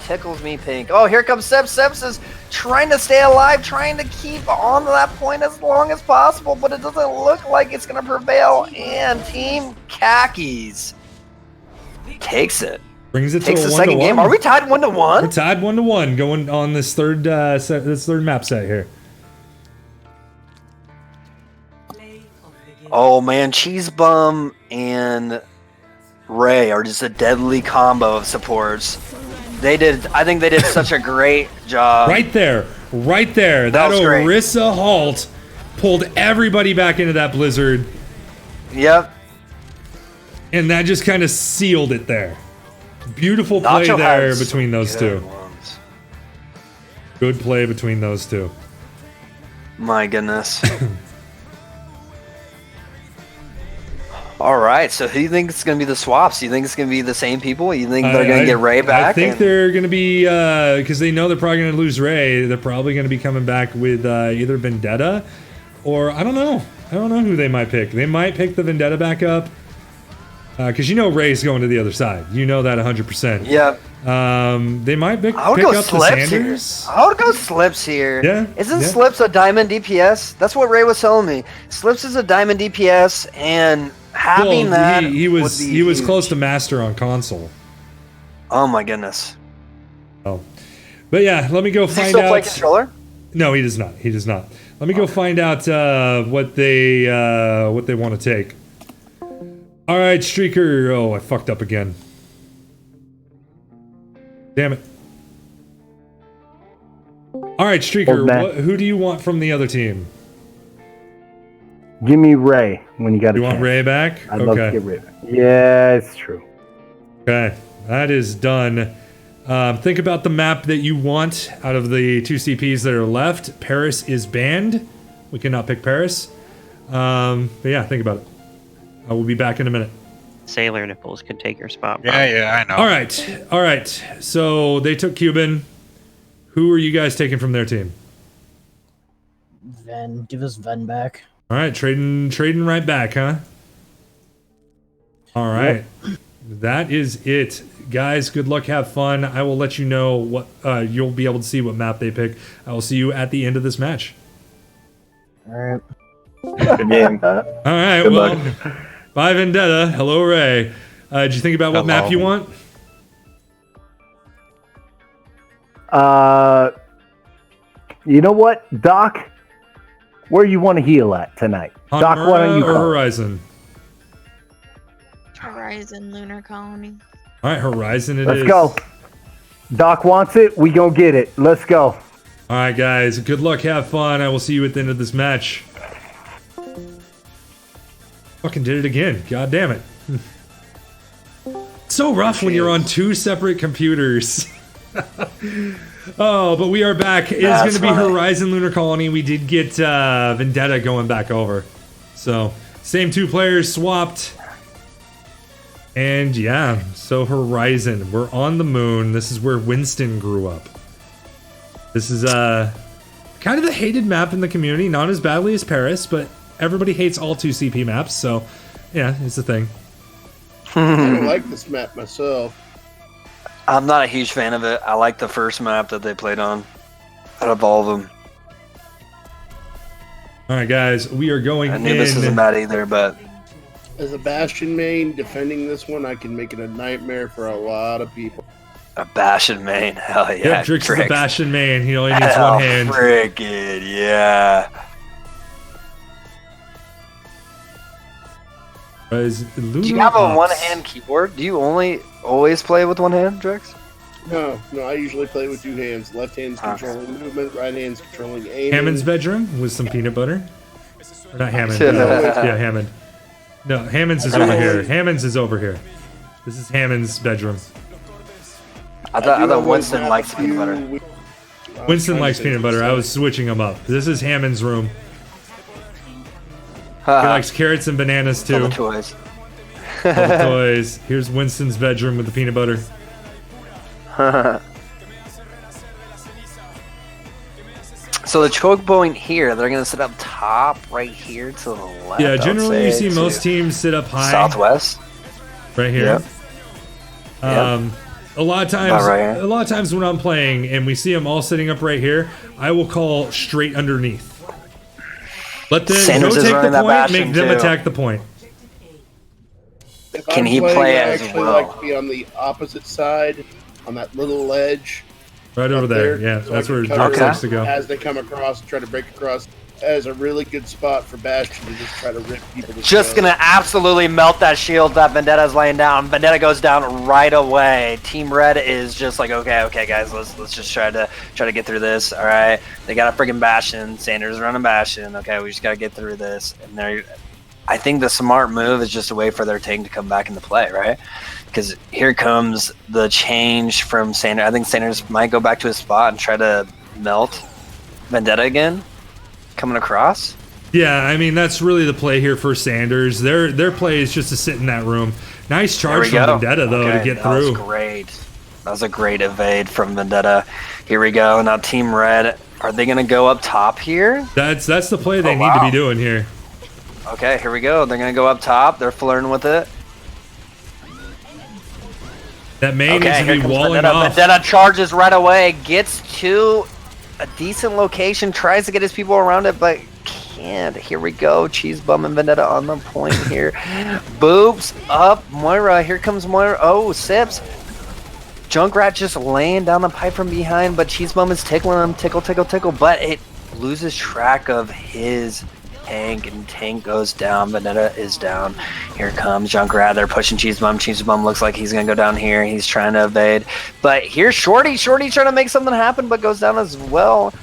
tickles me pink. Oh, here comes Seps. Seps is trying to stay alive, trying to keep on to that point as long as possible, but it doesn't look like it's gonna prevail. And Team Kakis takes it. Brings it Takes to the a second game. Are we tied 1-1? We're tied 1-1 going on this third map set here. Oh man, Cheese Bum and Ray are just a deadly combo of supports. I think they did such a great job. Right there. That Orisa halt pulled everybody back into that blizzard. Yep. And that just kind of sealed it there. Beautiful play Nacho there between those two. Ones. Good play between those two. My goodness. All right, so who do you think is going to be the swaps? Do you think it's going to be the same people? You think they're going to get Ray back? I think they're going to be, because they know they're probably going to lose Ray, they're probably going to be coming back with either Vendetta or, I don't know. I don't know who they might pick. They might pick the Vendetta back up. Because you know Ray's going to the other side. You know that 100%. Yep. They might pick up the Sanders. I would go Slips here. Yeah. Isn't Slips a diamond DPS? That's what Ray was telling me. Slips is a diamond DPS, and having that he was close to master on console. Oh my goodness. Oh, but yeah, let me go Does find he still out. play controller? No, he does not. He does not. Let me go find out what they want to take. All right, Streaker. Oh, I fucked up again. Damn it. All right, Streaker. Who do you want from the other team? Give me Ray when you got You want Ray back? I'd love to get Ray back. Yeah, it's true. Okay, that is done. Think about the map that you want out of the 2 CPs that are left. Paris is banned. We cannot pick Paris. But yeah, think about it. I will be back in a minute. SailorNips could take your spot. Yeah, I know. All right. So they took Cuban. Who are you guys taking from their team? Ven, give us Ven back. All right, trading right back, huh? All right. Yep. That is it. Guys, good luck, have fun. I will let you know what you'll be able to see what map they pick. I will see you at the end of this match. All right. Good game. All right, Good well, luck. bye, Vendetta. Hello, Ray. Did you think about what map you want? You know what, Doc? Where you want to heal at tonight? Doc, why don't you or call? Horizon? Horizon Lunar Colony. All right, Horizon it is. Let's go. Doc wants it. We gonna get it. Let's go. All right, guys. Good luck. Have fun. I will see you at the end of this match. Fucking did it again. God damn it. So rough when you're on 2 separate computers. Oh, but we are back. It is going to be Horizon Lunar Colony. We did get Vendetta going back over. So, same 2 players swapped. And yeah, so Horizon. We're on the moon. This is where Winston grew up. This is kind of the hated map in the community. Not as badly as Paris, but everybody hates all 2 CP maps. So, yeah, it's a thing. I don't like this map myself. I'm not a huge fan of it. I like the first map that they played on out of all of them. All right, guys, we are going Anubis isn't bad either, but As a Bastion main, defending this one, I can make it a nightmare for a lot of people. a Bastion main, hell yeah. Yep, Drix is a Bastion main. He only needs hell one hand. Frickin' yeah. Do you have a one-hand keyboard? Do you always play with one hand, Drix? No, I usually play with 2 hands. Left hand's controlling movement, right hand's controlling aim. Hammond's bedroom with some peanut butter. Or not Hammond. Yeah, Hammond. No, Hammond's is over here. Hammond's is over here. This is Hammond's bedroom. I thought Winston likes peanut butter. Winston likes peanut butter. I was switching them up. This is Hammond's room. He likes carrots and bananas too. All the toys. All the toys. Here's Winston's bedroom with the peanut butter. So the choke point here, they're going to sit up top right here to the left. Yeah, generally you see most teams sit up high. Southwest. Right here. Yep. A lot of times when I'm playing and we see them all sitting up right here, I will call straight underneath. Let them go take the point, make them attack the point. Can he play I as actually well? like to be on the opposite side, on that little ledge. Right over there. Yeah, so that's where Drix Drix likes to go. As they come across and try to break across, that is a really good spot for Bastion to just try to rip people to Just gonna absolutely melt that shield that Vendetta's laying down. Vendetta goes down right away. Team Red is just like, okay, guys, let's just try to get through this. All right, they got a friggin' Bastion. Sanders running Bastion. Okay, we just gotta get through this. And I think the smart move is just to wait for their tank to come back into play, right? Because here comes the change from Sanders. I think Sanders might go back to his spot and try to melt Vendetta again. Coming across. Yeah, I mean that's really the play here for Sanders. Their play is just to sit in that room. Nice charge from Vendetta though to get through. That was great. That was a great evade from Vendetta. Here we go. Now Team Red, are they gonna go up top here? That's the play they need to be doing here. Okay, here we go. They're gonna go up top. They're flirting with it. That main needs to be walling off. Vendetta charges right away. Gets to a decent location. Tries to get his people around it, but can't. Here we go. Cheese Bum and Vendetta on the point here. Boobs up. Moira. Here comes Moira. Oh, Sips. Junkrat just laying down the pipe from behind, but Cheese Bum is tickling him. Tickle. But it loses track of his tank, and tank goes down. Vendetta is down. Here comes Junkrat. They're pushing Cheese Bum. Cheese Bum looks like he's gonna go down here. He's trying to evade, but here's Shorty. Shorty trying to make something happen, but goes down as well.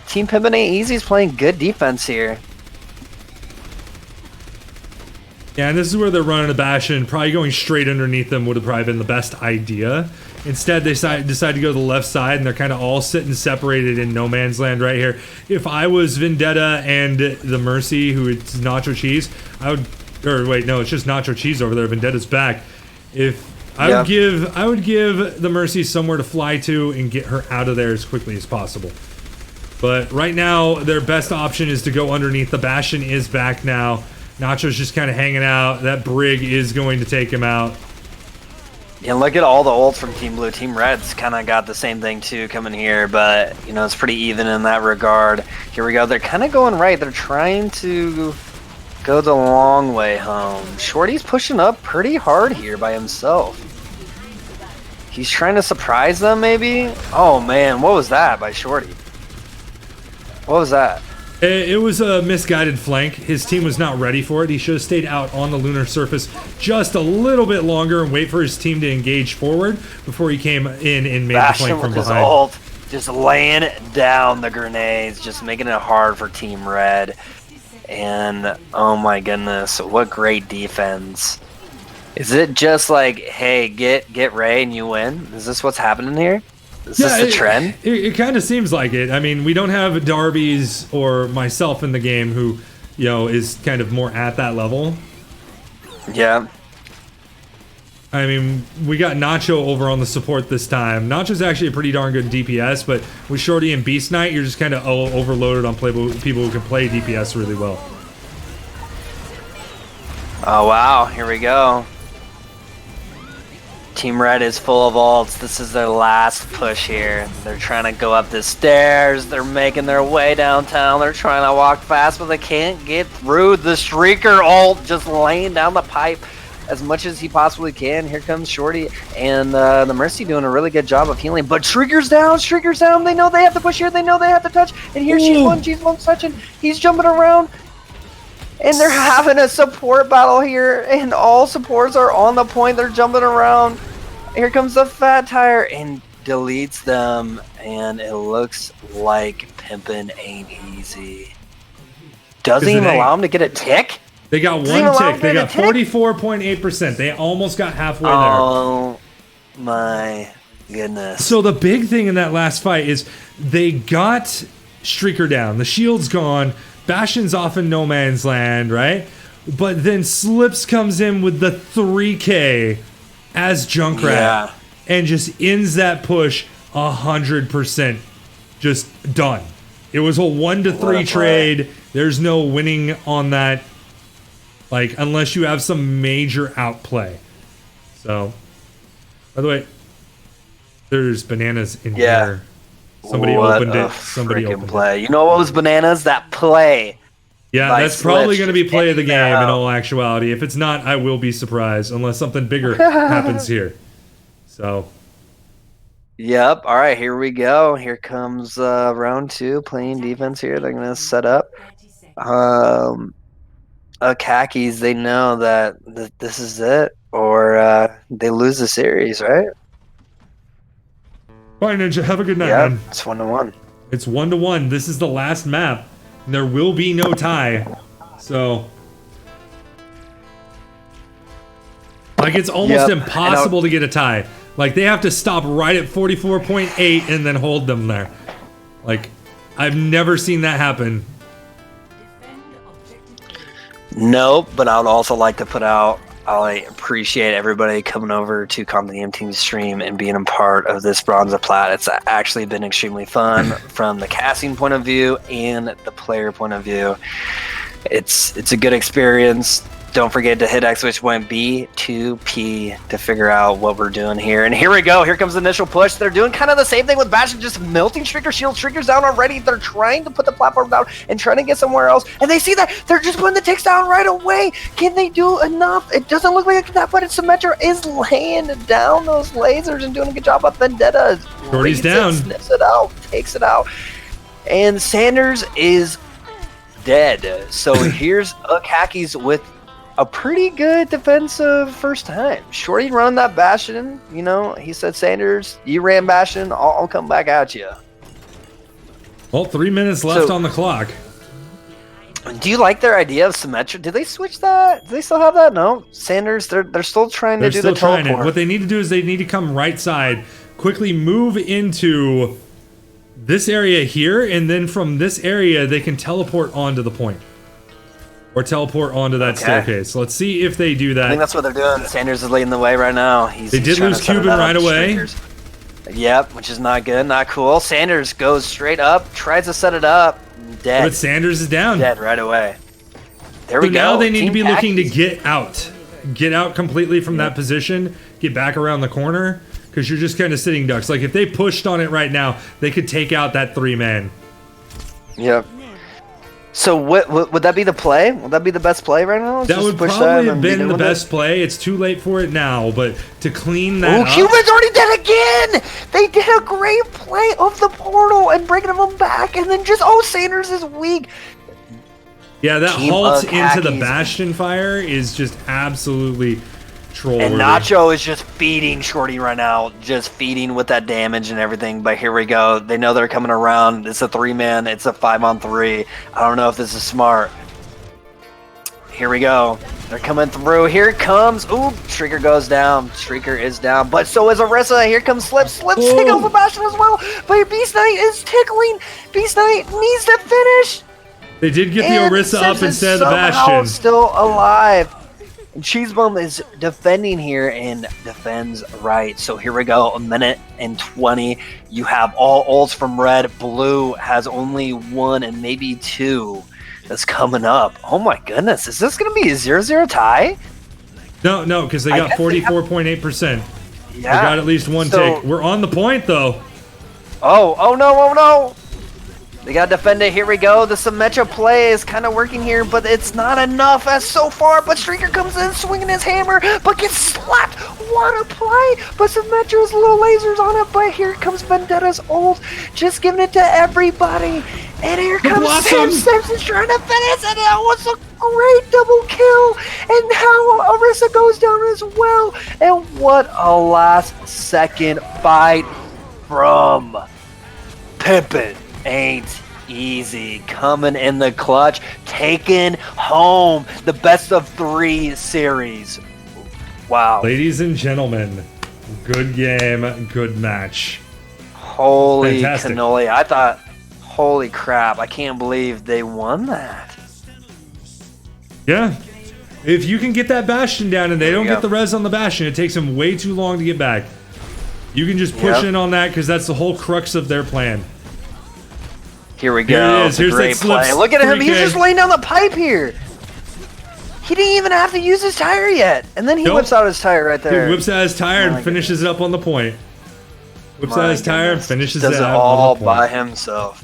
Team Pimpin' Ain't Easy's playing good defense here. Yeah, and this is where they're running a Bastion. Probably going straight underneath them would have probably been the best idea. Instead, they decide to go to the left side, and they're kind of all sitting separated in no man's land right here. If I was Vendetta and the Mercy, who is Nacho Cheese, I would... Or wait, no, it's just Nacho Cheese over there. Vendetta's back. I would give the Mercy somewhere to fly to and get her out of there as quickly as possible. But right now, their best option is to go underneath. The Bastion is back now. Nacho's just kind of hanging out. That Brig is going to take him out. Yeah, look at all the ults from Team Blue. Team Red's kind of got the same thing too coming here, but you know, it's pretty even in that regard. Here we go. They're kind of going right. They're trying to go the long way home. Shorty's pushing up pretty hard here by himself. He's trying to surprise them, maybe? Oh man, what was that by Shorty? What was that? It was a misguided flank. His team was not ready for it. He should have stayed out on the lunar surface just a little bit longer and wait for his team to engage forward before he came in and made the flank from behind. Ult, just laying down the grenades, just making it hard for Team Red. And oh my goodness, what great defense. Is it just like, hey, get Ray and you win? Is this what's happening here? Is this the trend? It kind of seems like it. I mean, we don't have Darby's or myself in the game who, you know, is kind of more at that level. Yeah. I mean, we got Nacho over on the support this time. Nacho's actually a pretty darn good DPS, but with Shorty and Beast Knight, you're just kind of overloaded on people who can play DPS really well. Oh, wow. Here we go. Team Red is full of ults. This is their last push here. They're trying to go up the stairs. They're making their way downtown. They're trying to walk fast, but they can't get through. The Streaker ult just laying down the pipe as much as he possibly can. Here comes Shorty and the Mercy doing a really good job of healing. But Streaker's down. Streaker's down. They know they have to push here. They know they have to touch. And here she's one touching. He's jumping around. And they're having a support battle here, and all supports are on the point. They're jumping around. Here comes the Fat Tire and deletes them, and it looks like pimpin' ain't easy. Doesn't even allow them to get a tick? They got one tick. They got 44.8%. They almost got halfway there. Oh my goodness. So the big thing in that last fight is they got Streaker down. The shield's gone. Bastion's off in no man's land, right? But then Slips comes in with the 3K as Junkrat and just ends that push 100%. Just done. It was a 1-3 trade. There's no winning on that, like, unless you have some major outplay. So, by the way, there's bananas in here. Somebody opened it. Somebody opened it. You know what was bananas? That play. Yeah, that's probably going to be play of the game in all actuality. If it's not, I will be surprised unless something bigger happens here. So. Yep. All right, here we go. Here comes round 2, playing defense here. They're going to set up. Khakis, they know that this is it, or they lose the series, right? Bye, Ninja. Have a good night, man. It's 1-1. It's 1-1. This is the last map. And there will be no tie. So, like, it's almost impossible to get a tie. Like, they have to stop right at 44.8 and then hold them there. Like, I've never seen that happen. Nope, but I would also like to put out, I appreciate everybody coming over to Come to the M Team stream and being a part of this Bronze Plat. It's actually been extremely fun from the casting point of view and the player point of view. It's a good experience. Don't forget to hit B2P to figure out what we're doing here. And here we go. Here comes the initial push. They're doing kind of the same thing with Bastion, just melting Streaker shield. Streaker's down already. They're trying to put the platform down and trying to get somewhere else. And they see that. They're just putting the ticks down right away. Can they do enough? It doesn't look like that, but Symmetra is laying down those lasers and doing a good job of Vendetta. Shorty's down. Sniffs it out. Takes it out. And Sanders is dead. So here's Khakis with a pretty good defensive first time. Shorty running that Bastion, you know, he said, Sanders, you ran Bastion, I'll come back at you. Well, 3 minutes left on the clock. Do you like their idea of symmetric? Did they switch that? Do they still have that? No. Sanders, they're still trying to do the teleport. What they need to do is they need to come right side, quickly move into this area here, and then from this area they can teleport onto the point. Or teleport onto that staircase. Let's see if they do that. I think that's what they're doing. Sanders is leading the way right now. They did lose Cuban right away. Yep, which is not good, not cool. Sanders goes straight up, tries to set it up. Dead. But Sanders is down. Dead right away. There we go. Now they need to be looking to get out. Get out completely from that position. Get back around the corner. Because you're just kind of sitting ducks. Like, if they pushed on it right now, they could take out that 3-man. Yep. So what would that be the play? Would that be the best play right now? That would probably have been the best play. It's too late for it now, but to clean that up... Cuban's already dead again! They did a great play of the portal and bringing them back, and then just, Sanders is weak. Yeah, that halt into the Bastion fire is just absolutely troll-worthy. And Nacho is just feeding Shorty right now, just feeding with that damage and everything. But here we go. They know they're coming around. It's a 3-man. It's a 5-on-3. I don't know if this is smart. Here we go. They're coming through. Here it comes. Ooh, Streaker goes down. Streaker is down. But so is Orisa. Here comes Slip. Slip's tickling the Bastion as well. But Beast Knight is tickling. Beast Knight needs to finish. They did get the Orisa up instead of the Bastion. Still alive. And Cheesebum is defending here and defends right. So here we go, 1:20. You have all ults from red. Blue has only 1 and maybe 2 that's coming up. Oh my goodness, is this going to be a 0-0 tie? No, because they got 44.8%. Yeah. They got at least one tick. We're on the point, though. Oh no. They got to defend it. Here we go. The Symmetra play is kind of working here, but it's not enough as so far. But Streaker comes in swinging his hammer, but gets slapped. What a play. But Symmetra's little lasers on it. But here comes Vendetta's ult, just giving it to everybody. And here comes Sam Simpson's trying to finish, and that was a great double kill. And now Orisa goes down as well. And what a last-second fight from Pippin. Ain't easy. Coming in the clutch, taking home the best of 3 series. Wow. Ladies and gentlemen, good game, good match. Holy cannoli. I thought, holy crap, I can't believe they won that. Yeah. If you can get that Bastion down and they don't get the res on the Bastion, it takes them way too long to get back. You can just push in on that because that's the whole crux of their plan. Here we go. Here's great play. Look at him. He's just laying down the pipe here. He didn't even have to use his tire yet. And then he whips out his tire right there. He whips out his tire and finishes it up on the point. Whips out his tire and finishes it out all by himself.